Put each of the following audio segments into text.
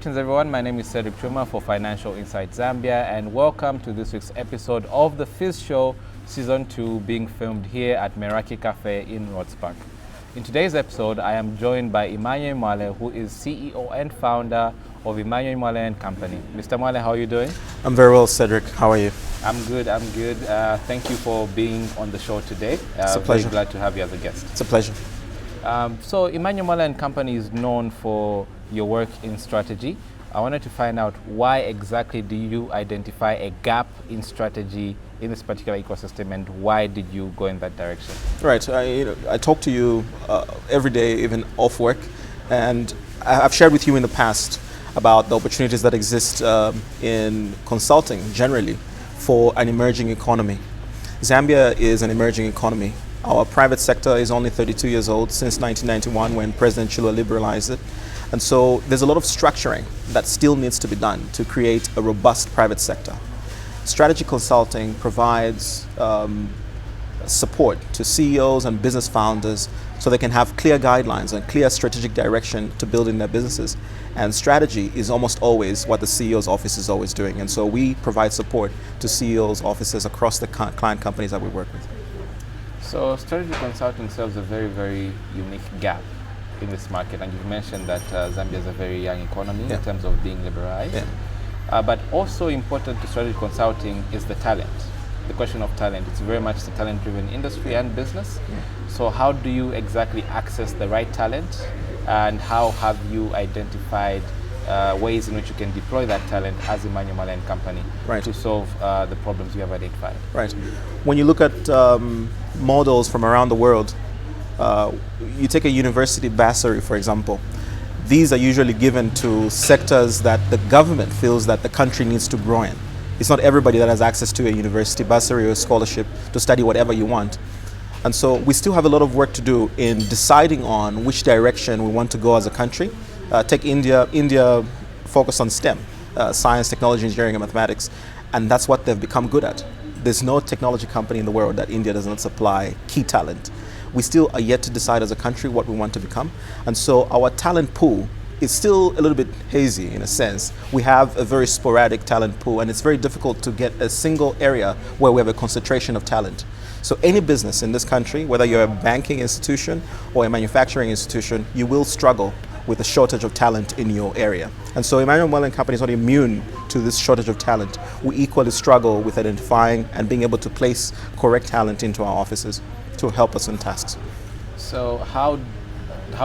Greetings everyone, my name is Cedric Chuuma for Financial Insight Zambia, and welcome to this week's episode of the FIZ Show Season 2, being filmed here at Meraki Cafe in Rhodes Park. In today's episode, I am joined by Emmanuel Mwale, who is CEO and founder of Emmanuel Mwale and Company. Mr. Mwale, how are you doing? I'm very well, Cedric. How are you? I'm good. Thank you for being on the show today. It's a pleasure. Very glad to have you as a guest. It's a pleasure. So Emmanuel Mwale and Company is known for your work in strategy. I wanted to find out, why exactly do you identify a gap in strategy in this particular ecosystem, and why did you go in that direction? Right. I talk to you every day, even off work, and I've shared with you in the past about the opportunities that exist in consulting generally for an emerging economy. Zambia is an emerging economy. Our private sector is only 32 years old since 1991, when President Chula liberalized it. And so there's a lot of structuring that still needs to be done to create a robust private sector. Strategy consulting provides support to CEOs and business founders so they can have clear guidelines and clear strategic direction to building their businesses. And strategy is almost always what the CEO's office is always doing. And so we provide support to CEOs' offices across the client companies that we work with. So strategy consulting serves a very, very unique gap in this market, and you've mentioned that Zambia is a very young economy in terms of being liberalized. But also important to strategy consulting is the talent. The question of talent. It's very much the talent-driven industry and business. So how do you exactly access the right talent, and how have you identified ways in which you can deploy that talent as Emmanuel Mwale and Company to solve the problems you have identified? Right. When you look at models from around the world, you take a university bursary, for example. These are usually given to sectors that the government feels that the country needs to grow in. It's not everybody that has access to a university bursary or a scholarship to study whatever you want. And so we still have a lot of work to do in deciding on which direction we want to go as a country. Take India. India focus on STEM, science, technology, engineering, and mathematics, and that's what they've become good at. There's no technology company in the world that India does not supply key talent. We still are yet to decide as a country what we want to become. And so our talent pool is still a little bit hazy in a sense. We have a very sporadic talent pool, and it's very difficult to get a single area where we have a concentration of talent. So any business in this country, whether you're a banking institution or a manufacturing institution, you will struggle with a shortage of talent in your area. And so Emmanuel Mwale and Company is not immune to this shortage of talent. We equally struggle with identifying and being able to place correct talent into our offices to help us in tasks. So how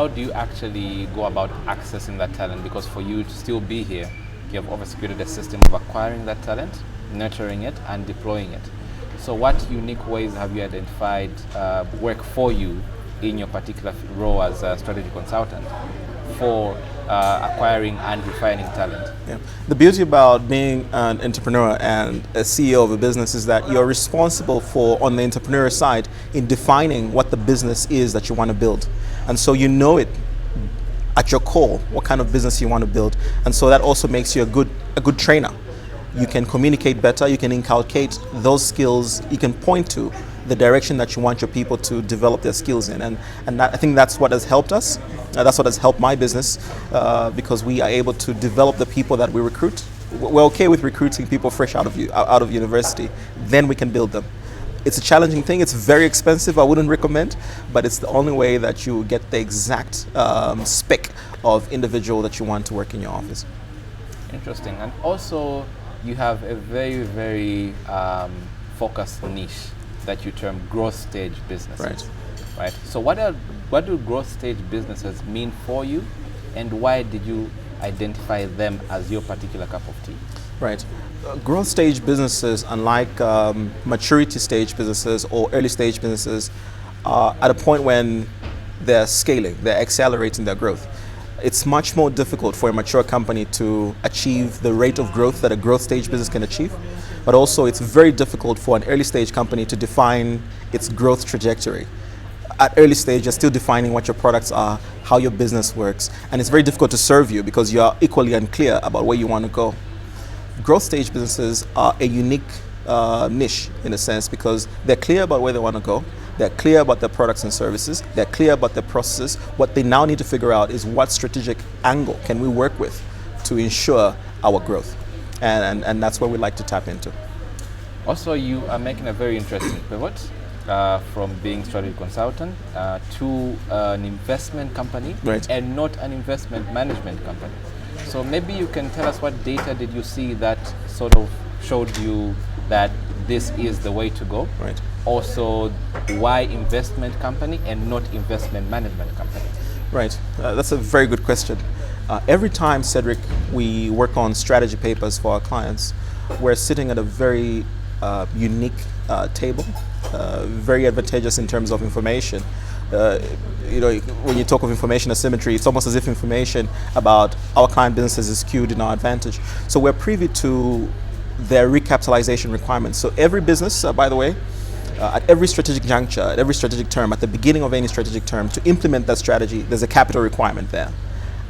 do you actually go about accessing that talent? Because for you to still be here, you have obviously created a system of acquiring that talent, nurturing it, and deploying it. So what unique ways have you identified work for you in your particular role as a strategy consultant for acquiring and refining talent? The beauty about being an entrepreneur and a CEO of a business is that you're responsible for, on the entrepreneur side, in defining what the business is that you want to build. And so you know it at your core, what kind of business you want to build. And so that also makes you a good trainer. You can communicate better, you can inculcate those skills, you can point to the direction that you want your people to develop their skills in. And I think that's what has helped us. That's what has helped my business, because we are able to develop the people that we recruit. We're okay with recruiting people fresh out of university. Then we can build them. It's a challenging thing. It's very expensive. I wouldn't recommend, but it's the only way that you get the exact spec of individual that you want to work in your office. Interesting. And also, you have a very, very focused niche that you term growth stage businesses. Right. So what do growth stage businesses mean for you, and why did you identify them as your particular cup of tea? Right. Growth stage businesses, unlike maturity stage businesses or early stage businesses, are at a point when they're scaling, they're accelerating their growth. It's much more difficult for a mature company to achieve the rate of growth that a growth stage business can achieve. But also it's very difficult for an early stage company to define its growth trajectory. At early stage, you're still defining what your products are, how your business works, and it's very difficult to serve you because you are equally unclear about where you want to go. Growth stage businesses are a unique niche in a sense because they're clear about where they want to go. They're clear about their products and services. They're clear about their processes. What they now need to figure out is what strategic angle can we work with to ensure our growth. And that's where we like to tap into. Also, you are making a very interesting pivot from being strategy consultant to an investment company, right, and not an investment management company. So maybe you can tell us what data did you see that sort of showed you that this is the way to go? Right. Also, why investment company and not investment management company? Right. That's a very good question. Every time, Cedric, we work on strategy papers for our clients, we're sitting at a very unique table, very advantageous in terms of information. When you talk of information asymmetry, it's almost as if information about our client businesses is skewed in our advantage. So we're privy to their recapitalization requirements. So every business, by the way, at every strategic juncture, at every strategic term, at the beginning of any strategic term, to implement that strategy, there's a capital requirement there.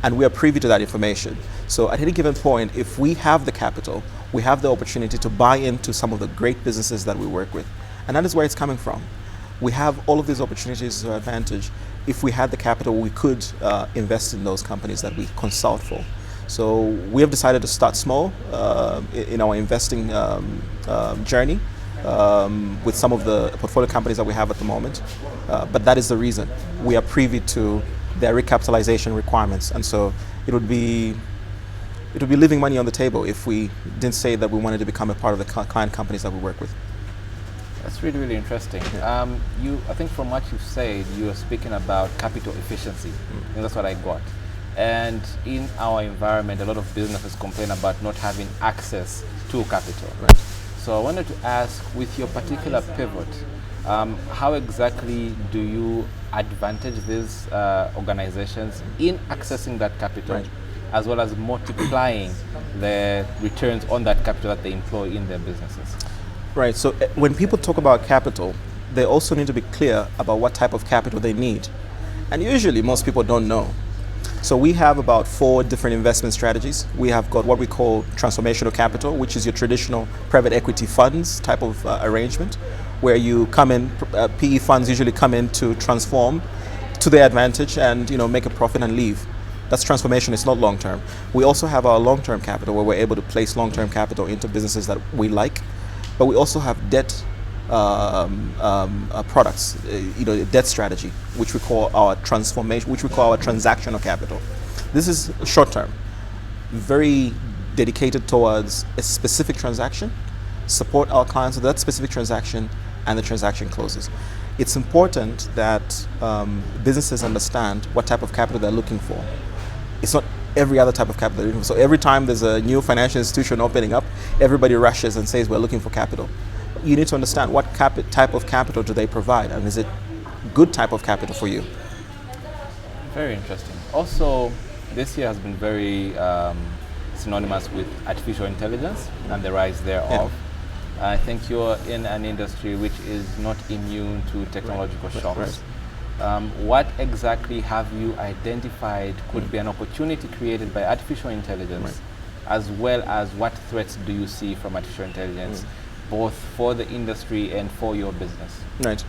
And we are privy to that information. So at any given point, if we have the capital, we have the opportunity to buy into some of the great businesses that we work with. And that is where it's coming from. We have all of these opportunities to our advantage. If we had the capital, we could invest in those companies that we consult for. So we have decided to start small in our investing journey with some of the portfolio companies that we have at the moment. But that is the reason. We are privy to their recapitalization requirements. And so it would be leaving money on the table if we didn't say that we wanted to become a part of the client companies that we work with. That's really, really interesting. Yeah. I think from what you've said, you are speaking about capital efficiency. And that's what I got. And in our environment, a lot of businesses complain about not having access to capital. Right. So I wanted to ask, with your particular pivot, how exactly do you advantage these organizations in accessing that capital, right, as well as multiplying the returns on that capital that they employ in their businesses? Right, so when people talk about capital, they also need to be clear about what type of capital they need. And usually most people don't know. So we have about 4 different investment strategies. We have got what we call transformational capital, which is your traditional private equity funds type of arrangement, where you come in, PE funds usually come in to transform to their advantage and make a profit and leave. That's transformation, it's not long-term. We also have our long-term capital, where we're able to place long-term capital into businesses that we like. But we also have debt products, debt strategy, which we call our transformation, which we call our transactional capital. This is short-term, very dedicated towards a specific transaction, support our clients with that specific transaction, and the transaction closes. It's important that businesses understand what type of capital they're looking for. It's not every other type of capital they're looking for. So every time there's a new financial institution opening up, everybody rushes and says, we're looking for capital. You need to understand what type of capital do they provide, and is it good type of capital for you? Very interesting. Also, this year has been very synonymous with artificial intelligence and the rise thereof. Yeah. I think you're in an industry which is not immune to technological shocks. Right. What exactly have you identified could be an opportunity created by artificial intelligence, right, as well as what threats do you see from artificial intelligence, both for the industry and for your business? Right.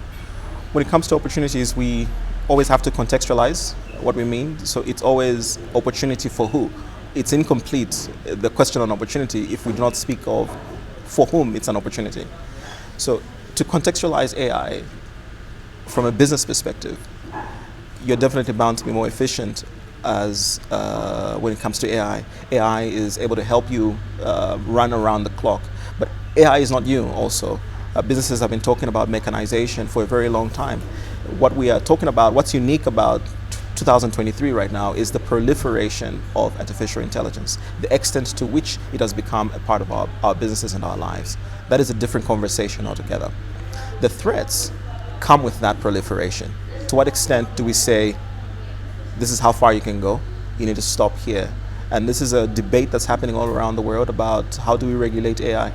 When it comes to opportunities, we always have to contextualize what we mean. So it's always opportunity for who. It's incomplete, the question on opportunity, if we do not speak of for whom it's an opportunity. So to contextualize AI from a business perspective, you're definitely bound to be more efficient as when it comes to AI. AI is able to help you run around the clock. But AI is not you also. Businesses have been talking about mechanization for a very long time. What we are talking about, what's unique about 2023 right now, is the proliferation of artificial intelligence, the extent to which it has become a part of our businesses and our lives. That is a different conversation altogether. The threats come with that proliferation. To what extent do we say, this is how far you can go, you need to stop here? And this is a debate that's happening all around the world about how do we regulate AI.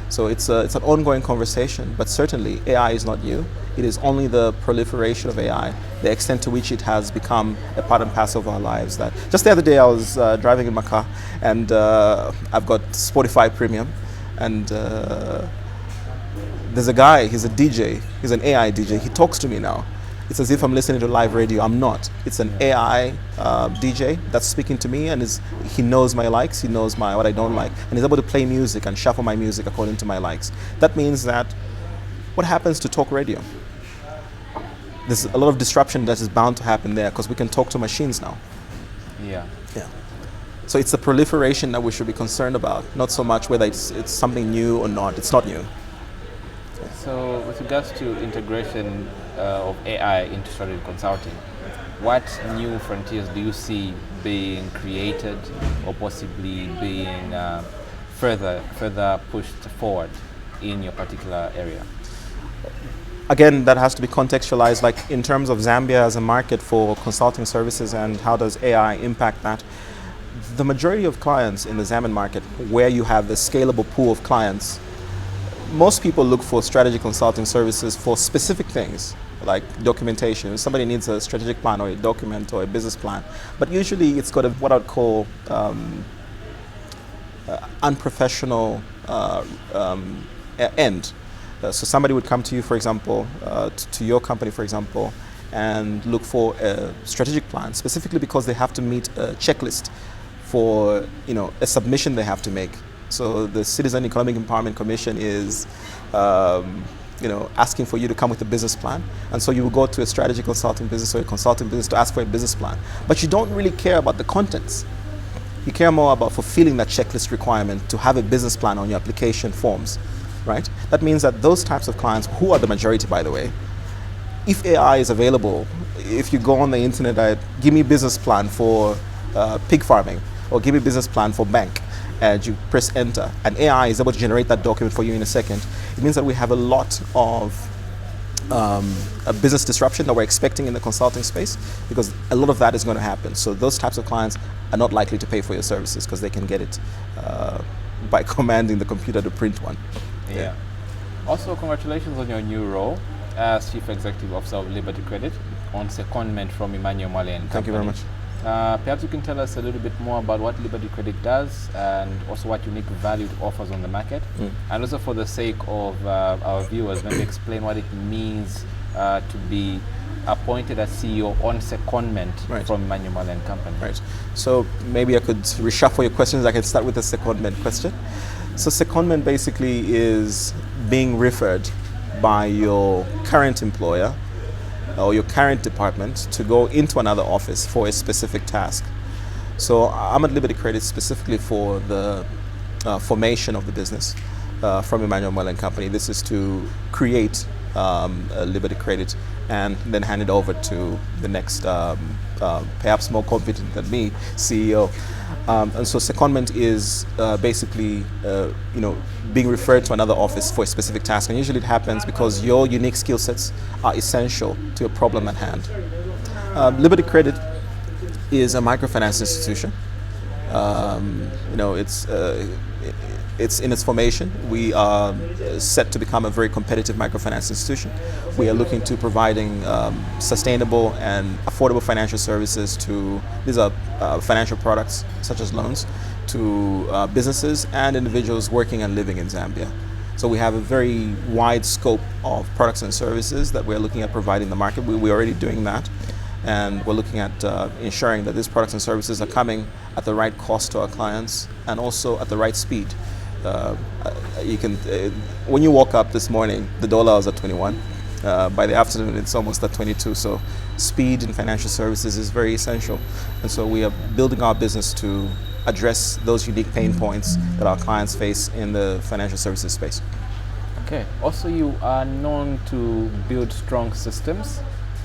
So it's an ongoing conversation, but certainly AI is not new. It is only the proliferation of AI, the extent to which it has become a part and parcel of our lives. That just the other day I was driving in my car, and I've got Spotify Premium, and there's a guy, he's a DJ, he's an AI DJ, he talks to me now. It's as if I'm listening to live radio. I'm not. It's an AI DJ that's speaking to me, and he knows my likes, he knows what I don't like, and he's able to play music and shuffle my music according to my likes. That means that what happens to talk radio? There's a lot of disruption that is bound to happen there because we can talk to machines now. Yeah. Yeah. So it's the proliferation that we should be concerned about, not so much whether it's something new or not. It's not new. So with regards to integration of AI into strategy consulting, what new frontiers do you see being created or possibly being further pushed forward in your particular area? Again, that has to be contextualized, like in terms of Zambia as a market for consulting services and how does AI impact that. The majority of clients in the Zambian market, where you have the scalable pool of clients, most people look for strategy consulting services for specific things, like documentation. If somebody needs a strategic plan or a document or a business plan. But usually it's got what I'd call unprofessional end. So somebody would come to you, for example, to your company, for example, and look for a strategic plan, specifically because they have to meet a checklist for a submission they have to make. So the Citizen Economic Empowerment Commission is asking for you to come with a business plan, and so you will go to a strategy consulting business or a consulting business to ask for a business plan. But you don't really care about the contents. You care more about fulfilling that checklist requirement to have a business plan on your application forms. Right? That means that those types of clients, who are the majority, by the way, if AI is available, if you go on the internet, give me business plan for pig farming, or give me business plan for bank, and you press enter, and AI is able to generate that document for you in a second, it means that we have a lot of a business disruption that we're expecting in the consulting space, because a lot of that is going to happen. So those types of clients are not likely to pay for your services because they can get it by commanding the computer to print one. Yeah. Also, congratulations on your new role as Chief Executive Officer of Liberty Credit on secondment from Emmanuel Mwale and Company. Thank you very much. Perhaps you can tell us a little bit more about what Liberty Credit does and also what unique value it offers on the market. And also, for the sake of our viewers, maybe explain what it means to be appointed as CEO on secondment from Emmanuel Mwale and Company. Right. So maybe I could reshuffle your questions. I can start with the secondment question. So secondment basically is being referred by your current employer or your current department to go into another office for a specific task. So I'm at Liberty Credit specifically for the formation of the business from Emmanuel Mwale and Company. This is to create Liberty Credit and then hand it over to the next, perhaps more competent than me, CEO. And so secondment is basically, being referred to another office for a specific task. And usually it happens because your unique skill sets are essential to a problem at hand. Liberty Credit is a microfinance institution. It's in its formation. We are set to become a very competitive microfinance institution. We are looking to providing sustainable and affordable financial services these are financial products such as loans to businesses and individuals working and living in Zambia. So we have a very wide scope of products and services that we're looking at providing the market. We're already doing that. And we're looking at ensuring that these products and services are coming at the right cost to our clients and also at the right speed. When you woke up this morning, the dollar was at 21. By the afternoon, it's almost at 22. So speed in financial services is very essential. And so we are building our business to address those unique pain points that our clients face in the financial services space. Okay. Also, you are known to build strong systems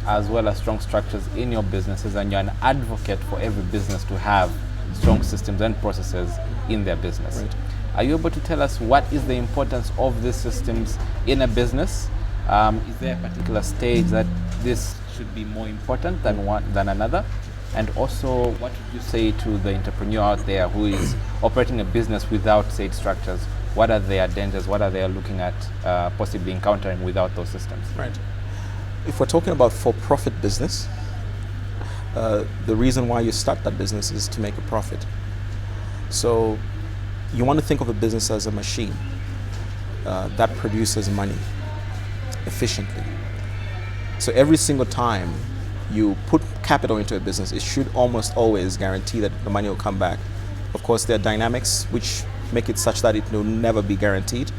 as well as strong structures in your businesses, and you're an advocate for every business to have strong systems and processes in their business. Right. Are you able to tell us what is the importance of these systems in a business? Is there a particular stage that this should be more important than another? And also, what would you say to the entrepreneur out there who is operating a business without said structures? What are their dangers? What are they looking at possibly encountering without those systems? Right. If we're talking about for-profit business, the reason why you start that business is to make a profit. So you want to think of a business as a machine that produces money efficiently. So every single time you put capital into a business, it should almost always guarantee that the money will come back. Of course, there are dynamics which make it such that it will never be guaranteed,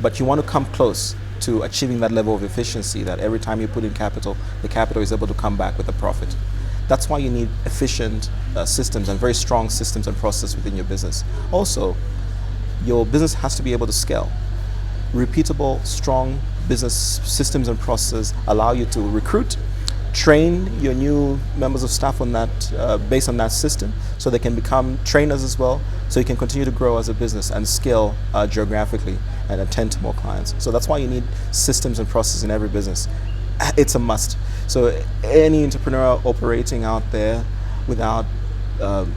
but you want to come close to achieving that level of efficiency that every time you put in capital, the capital is able to come back with a profit. That's why you need efficient systems and very strong systems and processes within your business. Also, your business has to be able to scale. Repeatable, strong business systems and processes allow you to recruit, train your new members of staff on that, based on that system, so they can become trainers as well, so you can continue to grow as a business and scale geographically and attend to more clients. So that's why you need systems and processes in every business. It's a must. So any entrepreneur operating out there without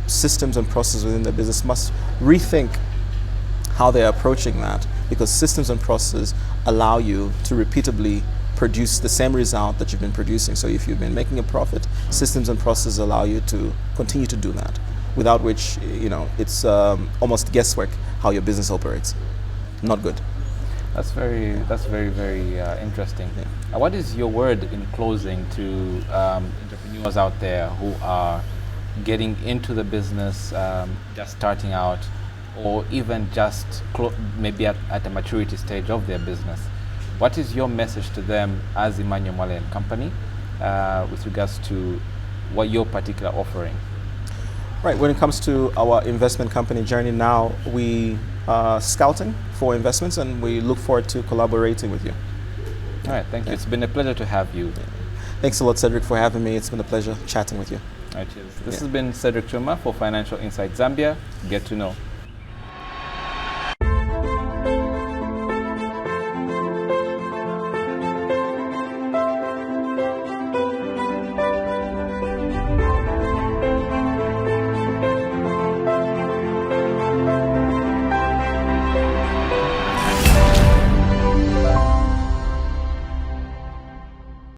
systems and processes within their business must rethink how they're approaching that, because systems and processes allow you to repeatably produce the same result that you've been producing. So if you've been making a profit, systems and processes allow you to continue to do that, without which, it's almost guesswork how your business operates. Not good. That's very, very interesting. Yeah. What is your word in closing to entrepreneurs out there who are getting into the business, just starting out, or even just maybe at a maturity stage of their business? What is your message to them as Emmanuel Mwale and Company with regards to what your particular offering? Right, when it comes to our investment company journey now, we are scouting for investments and we look forward to collaborating with you. All right, thank you. It's been a pleasure to have you. Thanks a lot, Cedric, for having me. It's been a pleasure chatting with you. All right, cheers. This has been Cedric Chuuma for Financial Insight Zambia. Get to know.